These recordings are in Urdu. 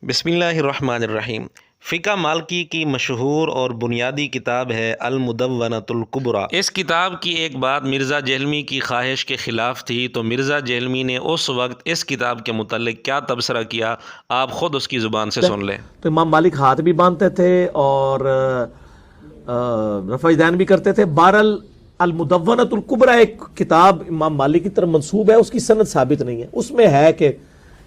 بسم اللہ الرحمن الرحیم۔ فقہ مالکی کی مشہور اور بنیادی کتاب ہے المدونۃ الکبریٰ۔ اس کتاب کی ایک بات مرزا جہلمی کی خواہش کے خلاف تھی، تو مرزا جہلمی نے اس وقت اس کتاب کے متعلق کیا تبصرہ کیا، آپ خود اس کی زبان سے سن لیں۔ تو امام مالک ہاتھ بھی باندھتے تھے اور رفع دین بھی کرتے تھے۔ بہرحال المدونۃ الکبریٰ ایک کتاب امام مالک کی طرف منسوب ہے، اس کی سند ثابت نہیں ہے۔ اس میں ہے کہ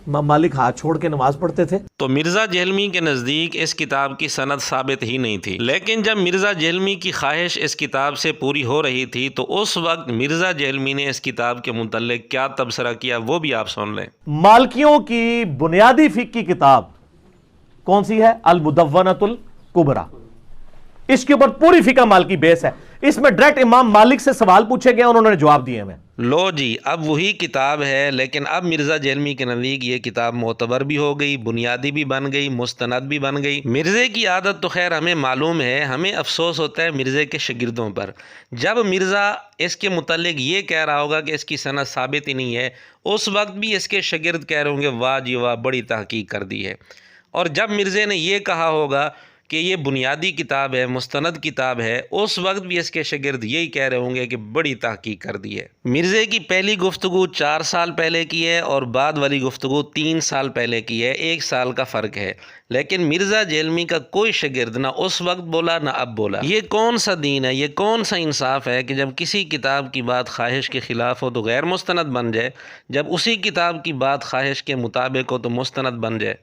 امام مالک ہاتھ چھوڑ کے نماز پڑھتے تھے۔ تو مرزا جہلمی کے نزدیک اس کتاب کی سند ثابت ہی نہیں تھی، لیکن جب مرزا جہلمی کی خواہش اس کتاب سے پوری ہو رہی تھی تو اس وقت مرزا جہلمی نے اس کتاب کے متعلق کیا تبصرہ کیا، وہ بھی آپ سن لیں۔ مالکیوں کی بنیادی فقہ کی کتاب کون سی ہے؟ المدونۃ الکبریٰ۔ اس کے اوپر پوری فقہ مالکی بیس ہے۔ اس میں ڈائریکٹ امام مالک سے سوال پوچھے گئے، انہوں نے جواب دیے ہیں۔ لو جی، اب وہی کتاب ہے، لیکن اب مرزا جہلمی کے نزدیک یہ کتاب معتبر بھی ہو گئی، بنیادی بھی بن گئی، مستند بھی بن گئی۔ مرزے کی عادت تو خیر ہمیں معلوم ہے، ہمیں افسوس ہوتا ہے مرزے کے شاگردوں پر۔ جب مرزا اس کے متعلق یہ کہہ رہا ہوگا کہ اس کی سند ثابت ہی نہیں ہے، اس وقت بھی اس کے شاگرد کہہ رہے ہوں گے واہ جی واہ، بڑی تحقیق کر دی ہے۔ اور جب مرزے نے یہ کہا ہوگا کہ یہ بنیادی کتاب ہے، مستند کتاب ہے، اس وقت بھی اس کے شاگرد یہی کہہ رہے ہوں گے کہ بڑی تحقیق کر دی ہے۔ مرزے کی پہلی گفتگو 4 سال پہلے کی ہے اور بعد والی گفتگو 3 سال پہلے کی ہے، 1 سال کا فرق ہے۔ لیکن مرزا جہلمی کا کوئی شاگرد نہ اس وقت بولا نہ اب بولا۔ یہ کون سا دین ہے، یہ کون سا انصاف ہے کہ جب کسی کتاب کی بات خواہش کے خلاف ہو تو غیر مستند بن جائے، جب اسی کتاب کی بات خواہش کے مطابق ہو تو مستند بن جائے۔